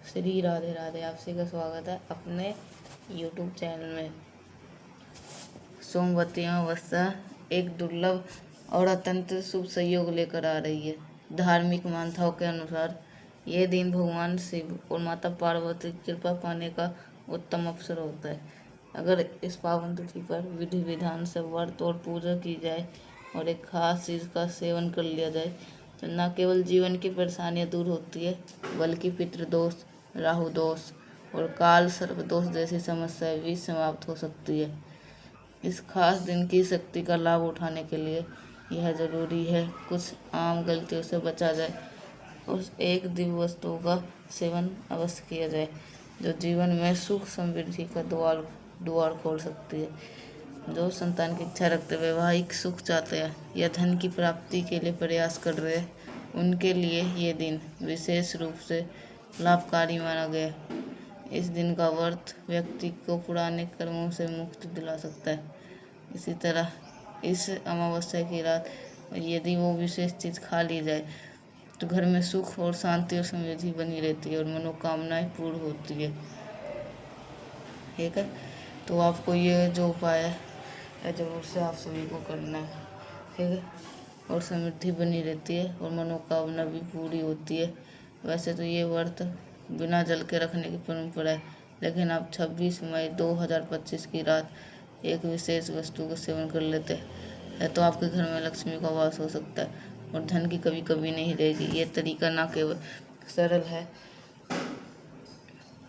श्री राधे राधे। आप सभी का स्वागत है अपने YouTube चैनल में। सोमवती अमावस्या एक दुर्लभ और अत्यंत शुभ संयोग लेकर आ रही है। धार्मिक मान्यताओं के अनुसार यह दिन भगवान शिव और माता पार्वती की कृपा पाने का उत्तम अवसर होता है। अगर इस पावन तिथि पर विधि विधान से व्रत और पूजा की जाए और एक खास चीज़ का सेवन कर लिया जाए तो न केवल जीवन की परेशानियां दूर होती है बल्कि पितृदोष, राहु दोष और काल सर्प दोष जैसी समस्याएं भी समाप्त हो सकती है। इस खास दिन की शक्ति का लाभ उठाने के लिए यह जरूरी है कुछ आम गलतियों से बचा जाए और एक दिव्य वस्तुओं का सेवन अवश्य किया जाए जो जीवन में सुख समृद्धि का द्वार खोल सकती है। जो संतान की इच्छा रखते, वैवाहिक सुख चाहते हैं या धन की प्राप्ति के लिए प्रयास कर रहे हैं, उनके लिए ये दिन विशेष रूप से लाभकारी माना गया। इस दिन का व्रत व्यक्ति को पुराने कर्मों से मुक्ति दिला सकता है। इसी तरह इस अमावस्या की रात यदि वो विशेष चीज़ खा ली जाए तो घर में सुख और शांति और समृद्धि बनी रहती है और मनोकामनाएं पूर्ण होती है। ठीक है, तो आपको ये जो उपाय है जरूर से आप सभी को करना है। ठीक है, और समृद्धि बनी रहती है और मनोकामना भी पूरी होती है। वैसे तो ये व्रत बिना जल के रखने की परंपरा है, लेकिन आप 26 मई 2025 की रात एक विशेष वस्तु का सेवन कर लेते हैं तो आपके घर में लक्ष्मी का वास हो सकता है और धन की कभी नहीं रहेगी। ये तरीका न केवल सरल है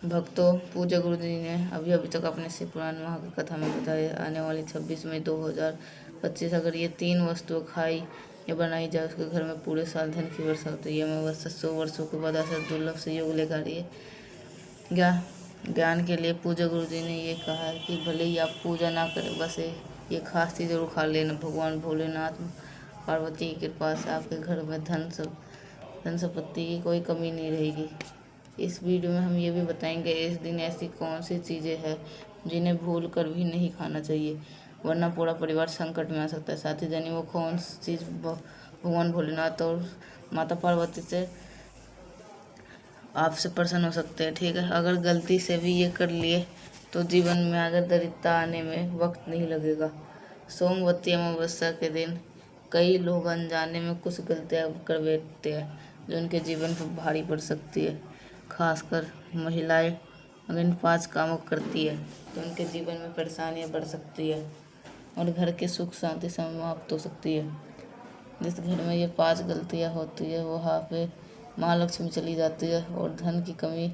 भक्तों, पूज्य गुरु जी ने अभी तक अपने शिव पुराण महा की कथा में बताया आने वाली 26 मई 2025 अगर ये 3 वस्तुएं खाई या बनाई जाए उसके घर में पूरे साल धन की वर्षा होती है। अमावस्या 100 वर्षों के बाद ऐसा दुर्लभ संयोग लेकर आ रही है। ज्ञान के लिए पूज्य गुरु जी ने ये कहा है कि भले ही आप पूजा ना करें, बस ये खास चीज़ जरूर खा लेना। भगवान भोलेनाथ पार्वती की कृपा से आपके घर में धन संपत्ति की कोई कमी नहीं रहेगी। इस वीडियो में हम ये भी बताएंगे इस दिन ऐसी कौन सी चीज़ें हैं जिन्हें भूल कर भी नहीं खाना चाहिए वरना पूरा परिवार संकट में आ सकता है। साथ ही जानिए वो कौन सी चीज़ भगवान भोलेनाथ और माता पार्वती से आपसे प्रसन्न हो सकते हैं। ठीक है, अगर गलती से भी ये कर लिए तो जीवन में अगर दरिद्रता आने में वक्त नहीं लगेगा। सोमवती अमावस्या के दिन कई लोग अनजाने में कुछ गलतियाँ कर बैठते हैं जो उनके जीवन पर भारी पड़ सकती है। खासकर महिलाएं अगर इन 5 कामों करती है तो उनके जीवन में परेशानियां बढ़ सकती है और घर की सुख शांति समाप्त हो सकती है। जिस घर में ये 5 गलतियां होती है वहाँ पे माँ लक्ष्मी चली जाती है और धन की कमी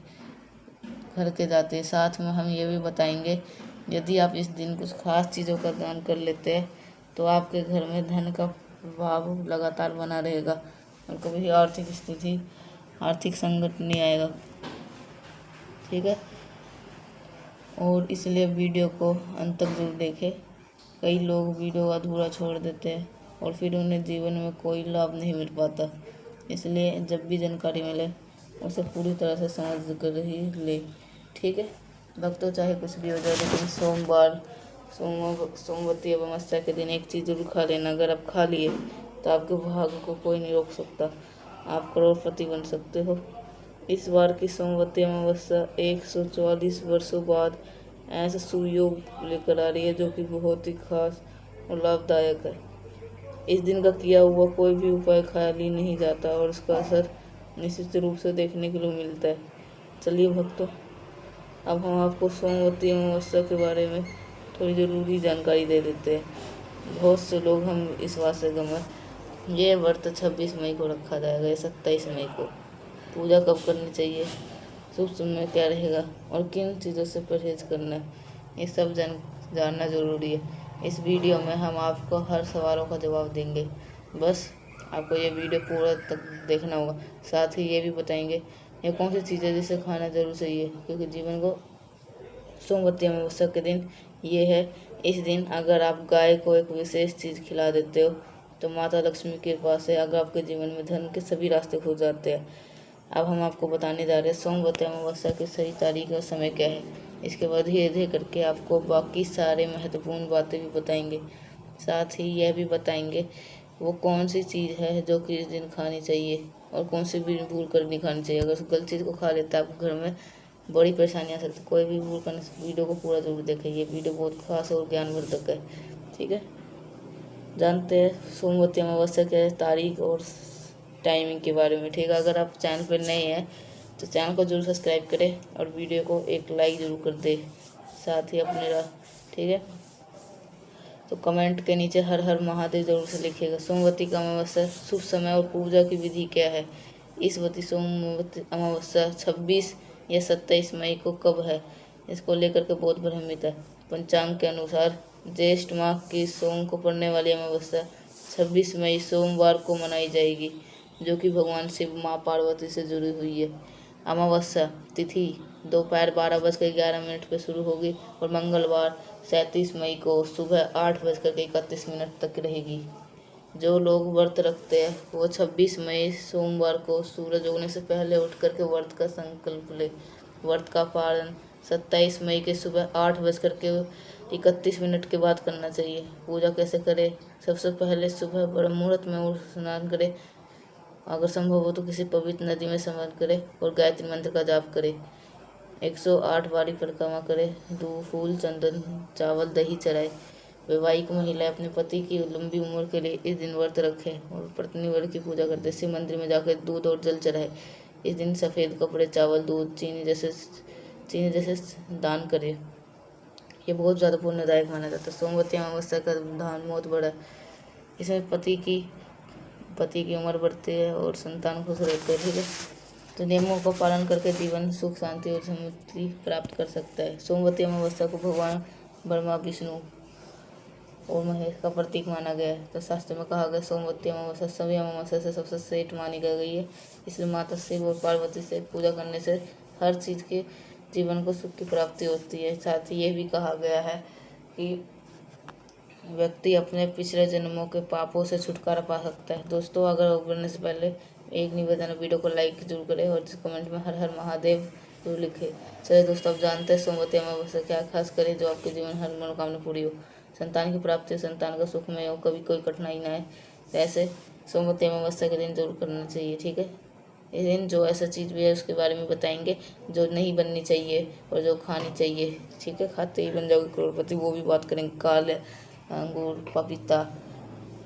घर के जाती है। साथ में हम ये भी बताएंगे यदि आप इस दिन कुछ खास चीज़ों का दान कर लेते हैं तो आपके घर में धन का प्रभाव लगातार बना रहेगा और कभी आर्थिक संकट नहीं आएगा। ठीक है, और इसलिए वीडियो को अंत तक जरूर देखें। कई लोग वीडियो अधूरा छोड़ देते हैं और फिर उन्हें जीवन में कोई लाभ नहीं मिल पाता। इसलिए जब भी जानकारी मिले उसे पूरी तरह से समझ कर ही ले। ठीक है भक्तों, चाहे कुछ भी हो जाए लेकिन सोमवती अमावस्या के दिन एक चीज़ जरूर खा लेना। अगर आप खा लिए तो आपके भाग्य को कोई नहीं रोक सकता, आप करोड़पति बन सकते हो। इस बार की सोमवती अमावस्या 144 वर्षों बाद ऐसा सुयोग लेकर आ रही है जो कि बहुत ही खास और लाभदायक है। इस दिन का किया हुआ कोई भी उपाय खाली नहीं जाता और उसका असर निश्चित रूप से देखने के लिए मिलता है। चलिए भक्तों, अब हम आपको सोमवती अमावस्या के बारे में थोड़ी ज़रूरी जानकारी दे देते हैं। बहुत से लोग हम इस बात से गम हैं ये व्रत 26 मई को रखा जाएगा या 27 मई को। पूजा कब करनी चाहिए, शुभ समय क्या रहेगा और किन चीज़ों से परहेज करना है, ये सब जानना ज़रूरी है। इस वीडियो में हम आपको हर सवालों का जवाब देंगे, बस आपको ये वीडियो पूरा तक देखना होगा। साथ ही ये भी बताएंगे ये कौन सी चीज़ें जिसे खाना जरूर चाहिए क्योंकि जीवन को सोमवती अमावस्या के दिन ये है। इस दिन अगर आप गाय को एक विशेष चीज़ खिला देते हो तो माता लक्ष्मी की कृपा से अगर आपके जीवन में धन के सभी रास्ते खुल जाते हैं। अब हम आपको बताने जा रहे हैं सोमवती अमावस्या की सही तारीख और समय क्या है। इसके बाद धीरे धीरे करके आपको बाकी सारे महत्वपूर्ण बातें भी बताएंगे। साथ ही यह भी बताएंगे वो कौन सी चीज़ है जो कि इस दिन खानी चाहिए और कौन सी भी भूल कर नहीं खानी चाहिए। अगर गलत चीज़ को खा लेता है आपके घर में बड़ी परेशानी आ सकती है। कोई भी भूल करने से वीडियो को पूरा जरूर देखें, ये वीडियो बहुत खास और ज्ञानवर्धक है। ठीक है, जानते हैं सोमवती अमावस्या के तारीख और टाइमिंग के बारे में। ठीक है, अगर आप चैनल पर नए हैं तो चैनल को जरूर सब्सक्राइब करें और वीडियो को एक लाइक जरूर कर दें, साथ ही अपने ठीक है, तो कमेंट के नीचे हर हर महादेव जरूर से लिखिएगा। सोमवती का अमावस्या शुभ समय और पूजा की विधि क्या है। इस वती सोमवती अमावस्या 26 या 27 मई को कब है, इसको लेकर के बहुत भ्रमित है। पंचांग के अनुसार ज्येष्ठ माह की सोम को पड़ने वाली अमावस्या 26 मई सोमवार को मनाई जाएगी, जो कि भगवान शिव माँ पार्वती से जुड़ी हुई है। अमावस्या तिथि दोपहर 12:11 पर शुरू होगी और मंगलवार 37 मई को सुबह 8:31 तक रहेगी। जो लोग व्रत रखते हैं वो 26 मई सोमवार को सूरज उगने से पहले उठ करके व्रत का संकल्प ले। व्रत का पालन 27 मई के सुबह 8:31 के बाद करना चाहिए। पूजा कैसे करें? सबसे पहले सुबह ब्रह्म मुहूर्त में उठ स्नान करें, अगर संभव हो तो किसी पवित्र नदी में स्नान करें और गायत्री मंत्र का जाप करें। 108 बारी परिक्रमा करें। दूध, फूल, चंदन, चावल, दही चढ़ाए। वैवाहिक महिलाएं अपने पति की लंबी उम्र के लिए इस दिन व्रत रखें और पत्नी व्रत की पूजा करते। शिव मंदिर में जाकर दूध और जल चढ़ाए। इस दिन सफ़ेद कपड़े, चावल, दूध, चीनी जैसे दान करें। ये बहुत ज़्यादा पुण्यदायक माना जाता है। सोमवती अमावस्या का दान बहुत बड़ा है। इसमें पति की उम्र बढ़ती है और संतान खुश रहते हैं। ठीक है, तो नियमों का पालन करके जीवन सुख, शांति और समृद्धि प्राप्त कर सकता है। सोमवती अमावस्या को भगवान ब्रह्मा, विष्णु और महेश का प्रतीक माना गया है। तो शास्त्र में कहा गया सोमवती अमावस्या सभी अमावस्या से सबसे श्रेष्ठ मानी गई है। इसलिए माता शिव और पार्वती से पूजा करने से हर चीज़ के जीवन को सुख की प्राप्ति होती है। साथ ही ये भी कहा गया है कि व्यक्ति अपने पिछले जन्मों के पापों से छुटकारा पा सकता है। दोस्तों, अगर करने से पहले एक निवेदन है, वीडियो को लाइक जरूर करें और कमेंट में हर हर महादेव जरूर लिखे। चलिए दोस्तों, अब जानते हैं सोमवती अमावस्या क्या खास करें जो आपके जीवन हर मनोकामना पूरी हो, संतान की प्राप्ति, संतान का सुखमय हो, कभी कोई कठिनाई ना आए। ऐसे सोमवती अमावस्या के दिन जरूर करना चाहिए। ठीक है, इस दिन जो ऐसा चीज़ भी है उसके बारे में बताएंगे जो नहीं बननी चाहिए और जो खानी चाहिए। ठीक है, खाते ही बन जाओगे करोड़पति, वो भी बात करेंगे। काले अंगूर, पपीता,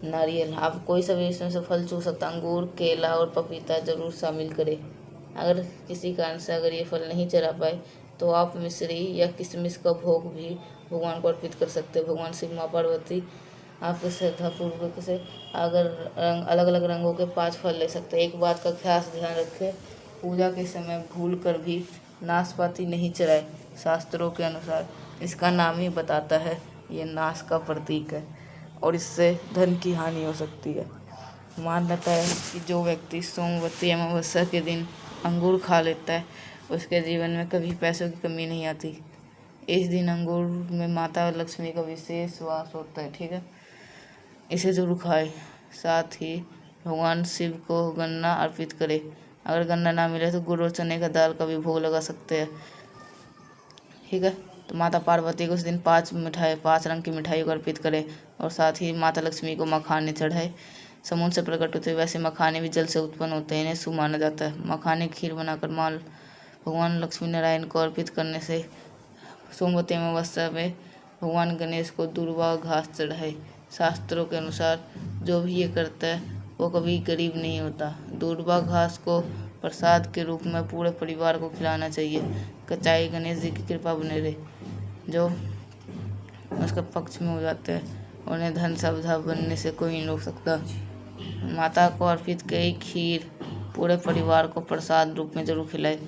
नारियल, आप कोई सा भी इसमें से फल चूस सकता। अंगूर, केला और पपीता जरूर शामिल करें। अगर किसी कारण से अगर ये फल नहीं चढ़ा पाए तो आप मिश्री या किशमिश का भोग भी भगवान को अर्पित कर सकते हैं। भगवान शिव, माँ पार्वती आपके श्रद्धापूर्वक से अगर अलग अलग रंगों के 5 फल ले सकते हैं। एक बात का खास ध्यान रखें, पूजा के समय भूल कर भी नाशपाती नहीं चढ़ाए। शास्त्रों के अनुसार इसका नाम ही बताता है ये नाश का प्रतीक है और इससे धन की हानि हो सकती है। मान्यता है कि जो व्यक्ति सोमवती अमावस्या के दिन अंगूर खा लेता है उसके जीवन में कभी पैसों की कमी नहीं आती। इस दिन अंगूर में माता लक्ष्मी का विशेष वास होता है। ठीक है, इसे जरूर खाएं। साथ ही भगवान शिव को गन्ना अर्पित करें। अगर गन्ना ना मिले तो गुड़ और चने का दाल का भी भोग लगा सकते हैं। ठीक है, तो माता पार्वती को उस दिन 5 रंग की मिठाई को अर्पित करें और साथ ही माता लक्ष्मी को मखाने चढ़ाए। समुद्र से प्रकट होते वैसे मखाने भी जल से उत्पन्न होते हैं, इन्हें शुभ माना जाता है। मखाने खीर बनाकर भगवान लक्ष्मी नारायण को अर्पित करने से सोमवती अमावस्या में भगवान गणेश को दूर्वा घास चढ़ाए। शास्त्रों के अनुसार जो भी ये करता है वो कभी गरीब नहीं होता। दूर्वा घास को प्रसाद के रूप में पूरे परिवार को खिलाना चाहिए। कचाई गणेश जी की कृपा बने रहे, जो उसके पक्ष में हो जाते हैं। उन्हें धन सावधान बनने से कोई नहीं रोक सकता। माता को अर्पित कई खीर पूरे परिवार को प्रसाद रूप में जरूर खिलाए।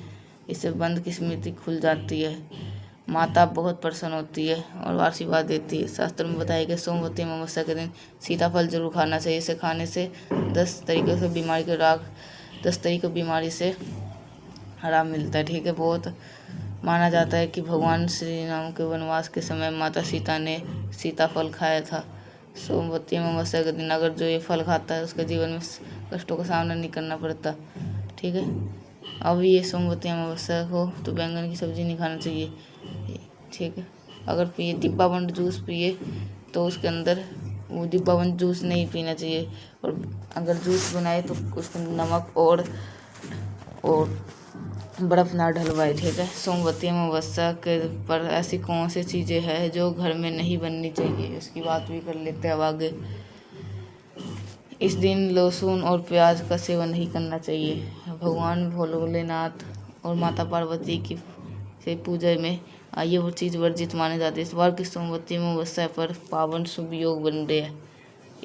इससे बंद की स्मृति खुल जाती है। माता बहुत प्रसन्न होती है और आशीर्वाद देती है। शास्त्र में बताया गया सोमवती अमावस्या के दिन सीताफल जरूर खाना चाहिए। इसे खाने से 10 तरीके की बीमारी से आराम मिलता है। ठीक है, बहुत माना जाता है कि भगवान श्री राम के वनवास के समय माता सीता ने सीताफल खाया था। सोमवती अमावस्या के दिन अगर जो ये फल खाता है उसके जीवन में कष्टों का सामना नहीं करना पड़ता। ठीक है, अब ये सोमवती अमावस्या हो तो बैंगन की सब्ज़ी नहीं खाना चाहिए। ठीक है, अगर पिए डिब्बा बंद जूस पिए तो उसके अंदर वो डिब्बाबंद जूस नहीं पीना चाहिए। और अगर जूस बनाए तो उसमें नमक और बर्फ़ ना डलवाए, ठीक है। सोमवती अमावस्या के पर ऐसी कौन सी चीज़ें हैं जो घर में नहीं बननी चाहिए, इसकी बात भी कर लेते हैं अब आगे। इस दिन लहसुन और प्याज का सेवन नहीं करना चाहिए। भगवान भोलेनाथ और माता पार्वती की से पूजा में ये वो चीज़ वर्जित मानी जाती है। इस बार की सोमवती अमावस्या पर पावन शुभ योग बन रहे हैं।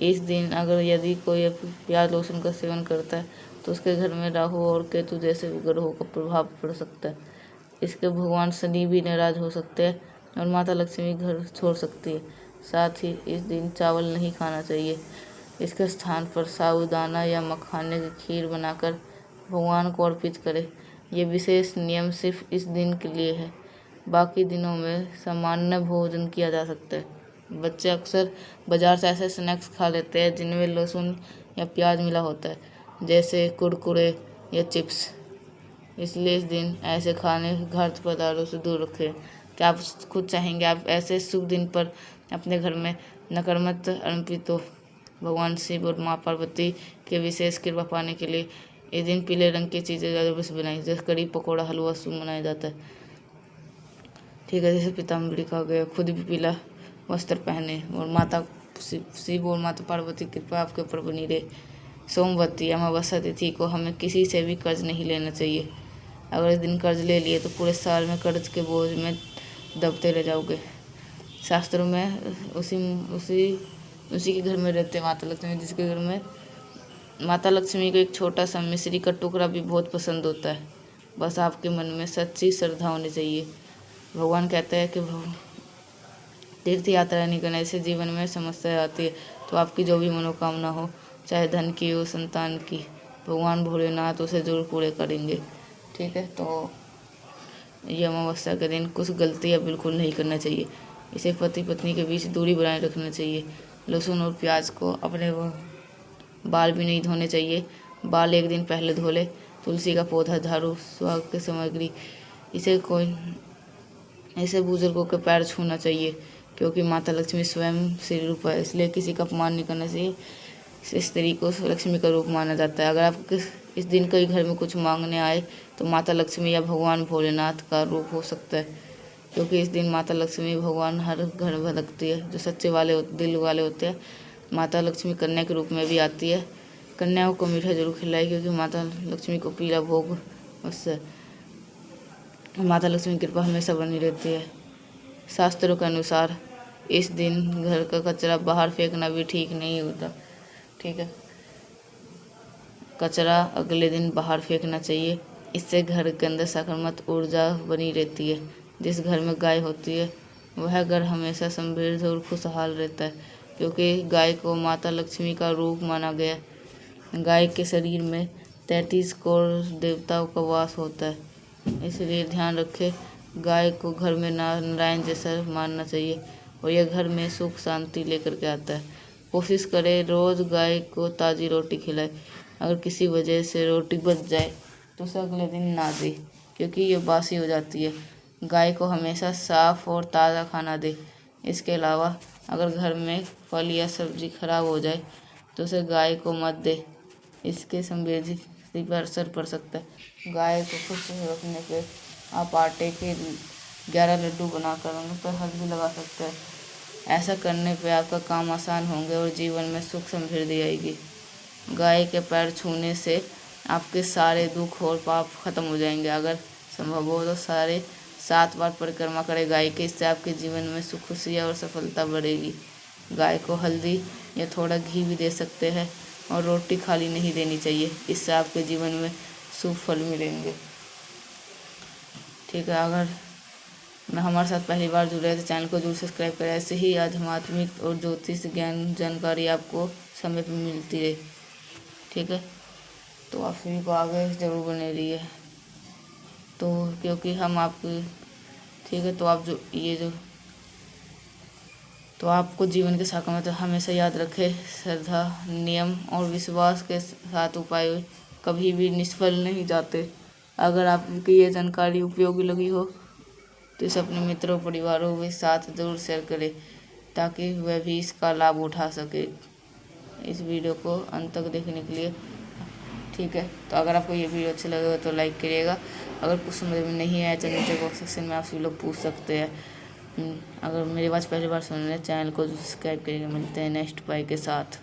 इस दिन अगर यदि कोई प्याज लहसुन का सेवन करता है तो उसके घर में राहु और केतु जैसे ग्रहों का प्रभाव पड़ सकता है। इसके भगवान शनि भी नाराज हो सकते हैं और माता लक्ष्मी घर छोड़ सकती है। साथ ही इस दिन चावल नहीं खाना चाहिए। इसके स्थान पर साबूदाना या मखाने की खीर बनाकर भगवान को अर्पित करें। ये विशेष नियम सिर्फ इस दिन के लिए है, बाकी दिनों में सामान्य भोजन किया जा सकता है। बच्चे अक्सर बाजार से ऐसे स्नैक्स खा लेते हैं जिनमें लहसुन या प्याज मिला होता है, जैसे कुरकुरे या चिप्स। इसलिए इस दिन ऐसे खाने घातक पदार्थों से दूर रखें। क्या आप खुद चाहेंगे आप ऐसे शुभ दिन पर अपने घर में नकारात्मक अर्पित हो? भगवान शिव और माँ पार्वती के विशेष कृपा पाने के लिए इस दिन पीले रंग की चीज़ें ज़्यादा बस बनाई, जैसे कड़ी पकौड़ा हलवा शुभ मनाया जाता है, ठीक है। जैसे पीताम्बरी का गया, खुद भी पीला वस्त्र पहने और माता शिव और माता पार्वती की कृपा आपके ऊपर बनी रहे। सोमवती अमावस्या तिथि को हमें किसी से भी कर्ज नहीं लेना चाहिए। अगर इस दिन कर्ज ले लिए तो पूरे साल में कर्ज के बोझ में दबते रह जाओगे। शास्त्रों में उसी के घर में रहते माता लक्ष्मी, जिसके घर में माता लक्ष्मी को एक छोटा सा मिश्री का टुकड़ा भी बहुत पसंद होता है। बस आपके मन में सच्ची श्रद्धा होनी चाहिए। भगवान कहते हैं कि तीर्थ यात्रा नहीं करने से जीवन में समस्या आती है, तो आपकी जो भी मनोकामना हो, चाहे धन की हो, संतान की, भगवान भोलेनाथ उसे जरूर पूरे करेंगे, ठीक है। तो ये अमावस्या के दिन कुछ गलतियाँ बिल्कुल नहीं करना चाहिए। इसे पति पत्नी के बीच दूरी बनाए रखना चाहिए। लहसुन और प्याज को अपने बाल भी नहीं धोने चाहिए। बाल एक दिन पहले धो ले। तुलसी का पौधा, झाड़ू, सुहाग की सामग्री, ऐसे बुजुर्गों के पैर छूना चाहिए, क्योंकि माता लक्ष्मी स्वयं श्री रूप है, इसलिए किसी का अपमान नहीं करना चाहिए। स्त्री को लक्ष्मी का रूप माना जाता है। अगर आप इस दिन कोई घर में कुछ मांगने आए तो माता लक्ष्मी या भगवान भोलेनाथ का रूप हो सकता है, क्योंकि इस दिन माता लक्ष्मी भगवान हर घर में लगती है। जो सच्चे दिल वाले होते हैं, माता लक्ष्मी कन्या के रूप में भी आती है। कन्याओं को मीठा जरूर खिलाए, क्योंकि माता लक्ष्मी को पीला भोग, उससे माता लक्ष्मी की कृपा हमेशा बनी रहती है। शास्त्रों के अनुसार इस दिन घर का कचरा बाहर फेंकना भी ठीक नहीं होता, ठीक है। कचरा अगले दिन बाहर फेंकना चाहिए। इससे घर के अंदर सकारात्मक ऊर्जा बनी रहती है। जिस घर में गाय होती है वह घर हमेशा समृद्ध और खुशहाल रहता है, क्योंकि गाय को माता लक्ष्मी का रूप माना गया है। गाय के शरीर में 33 करोड़ देवताओं का वास होता है, इसलिए ध्यान रखें, गाय को घर में नारायण जैसा मानना चाहिए और यह घर में सुख शांति लेकर के आता है। कोशिश करें रोज़ गाय को ताज़ी रोटी खिलाए। अगर किसी वजह से रोटी बच जाए तो उसे अगले दिन ना दे, क्योंकि ये बासी हो जाती है। गाय को हमेशा साफ़ और ताज़ा खाना दे। इसके अलावा अगर घर में फल या सब्ज़ी खराब हो जाए तो उसे गाय को मत दे, इसके समृद्धि पर असर पड़ सकता है। गाय को खुश रखने के आप आटे के 11 लड्डू बनाकर उन पर हल्दी लगा सकते हैं। ऐसा करने पे आपका काम आसान होंगे और जीवन में सुख समृद्धि आएगी। गाय के पैर छूने से आपके सारे दुख और पाप खत्म हो जाएंगे। अगर संभव हो तो सारे 7 बार परिक्रमा करें गाय के, इससे आपके जीवन में सुख, खुशी और सफलता बढ़ेगी। गाय को हल्दी या थोड़ा घी भी दे सकते हैं और रोटी खाली नहीं देनी चाहिए, इससे आपके जीवन में शुभ फल मिलेंगे, ठीक है। अगर हमारे साथ पहली बार जुड़े हैं तो चैनल को जरूर सब्सक्राइब करें। ऐसे ही आध्यात्मिक और ज्योतिष ज्ञान जानकारी आपको समय पर मिलती रहे, ठीक है। तो आप सभी को आगे ज़रूर बने रहिए, तो क्योंकि हम आपको, ठीक है, तो आप तो आपको जीवन के साकार में तो हमेशा याद रखें, श्रद्धा, नियम और विश्वास के साथ उपाय कभी भी निष्फल नहीं जाते। अगर आपकी ये जानकारी उपयोगी लगी हो तो इसे अपने मित्रों परिवारों के साथ ज़रूर शेयर करें। ताकि वह भी इसका लाभ उठा सके। इस वीडियो को अंत तक देखने के लिए ठीक है। तो अगर आपको ये वीडियो अच्छा लगेगा तो लाइक करिएगा। अगर कुछ समझ में नहीं आया तो नीचे कमेंट सेक्शन में आप सभी लोग पूछ सकते हैं। अगर मेरी आवाज़ पहली बार सुन रहे हैं चैनल को सब्सक्राइब करिएगा। मिलते हैं नेक्स्ट पाई के साथ।